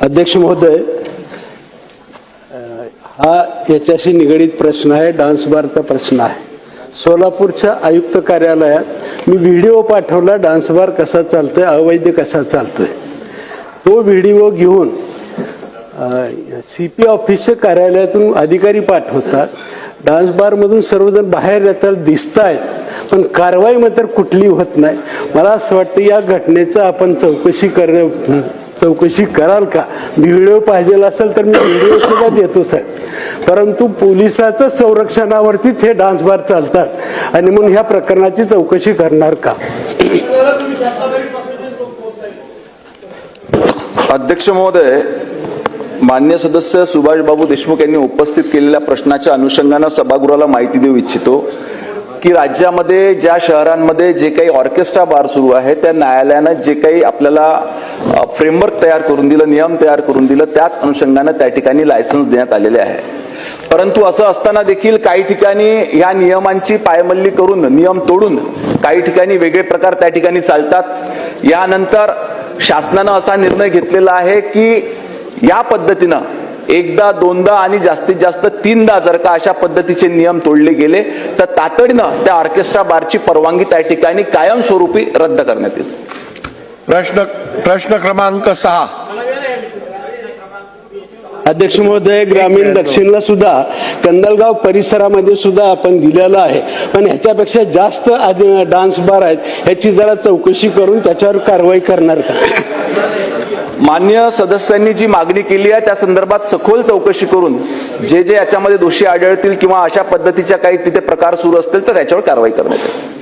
अध्यक्ष महोदय, हा याच्याशी निगडीत प्रश्न आहे, डान्स बारचा प्रश्न आहे। सोलापूरच्या आयुक्त कार्यालयात मी व्हिडिओ पाठवला, डान्स बार कसा चालतोय, अवैध कसा चालतोय। तो व्हिडिओ घेऊन सीपी ऑफिसच्या कार्यालयातून अधिकारी पाठवतात, डान्स बार मधून सर्वजण बाहेर येतात, दिसतायत, पण कारवाई मात्र कुठली होत नाही। मला असं वाटतं या घटनेचं आपण चौकशी कराल का? व्हिडिओ पाहिजे असेल तर मी व्हिडिओ सुद्धा देतो साहेब, परंतु पोलिसाचं संरक्षणावरतीच हे डान्स बार चालतात आणि म्हणून ह्या प्रकरणाची चौकशी करणार का? अध्यक्ष महोदय, मान्य सदस्य सुभाष बाबू देशमुख यांनी उपस्थित केलेल्या प्रश्नाच्या अनुषंगाने सभागृहाला माहिती देऊ इच्छितो की राज्यामध्ये ज्या शहरांमध्ये जे काही ऑर्केस्ट्रा बार सुरू आहे त्या न्यायालयाने जे काही आपल्याला फ्रेमवर्क तयार करून दिलं, नियम तयार करून दिलं, त्याच अनुषंगाने त्या ठिकाणी लायसन्स देण्यात आलेले आहे। परंतु असं असताना देखील काही ठिकाणी या नियमांची पायमल्ली करून, नियम तोडून काही ठिकाणी वेगळे प्रकार त्या ठिकाणी चालतात। यानंतर शासनाने असा निर्णय घेतलेला आहे की या पद्धतीनं एकदा, दोनदा आणि जास्तीत जास्त तीनदा जर का अशा पद्धतीचे नियम तोडले गेले तर तातडीनं त्या ऑर्केस्ट्रा बारची परवानगी त्या ठिकाणी कायमस्वरूपी रद्द करण्यात येईल। प्रश्न क्रमांक 6। अध्यक्ष महोदय, ग्रामीण दक्षिणला सुद्धा कंदलगाव परिसरामध्ये सुद्धा आपण दिलेलं आहे, पण ह्याच्यापेक्षा जास्त डान्स बार आहेत, ह्याची जरा चौकशी करून त्याच्यावर कारवाई करणार का? मान्य सदस्यांनी जी मागणी केली आहे त्या संदर्भात सखोल चौकशी करून जे याच्यामध्ये दोषी आढळतील किंवा अशा पद्धतीच्या काही तिथे प्रकार सुरू असतील तर त्याच्यावर कारवाई करण्यात येईल।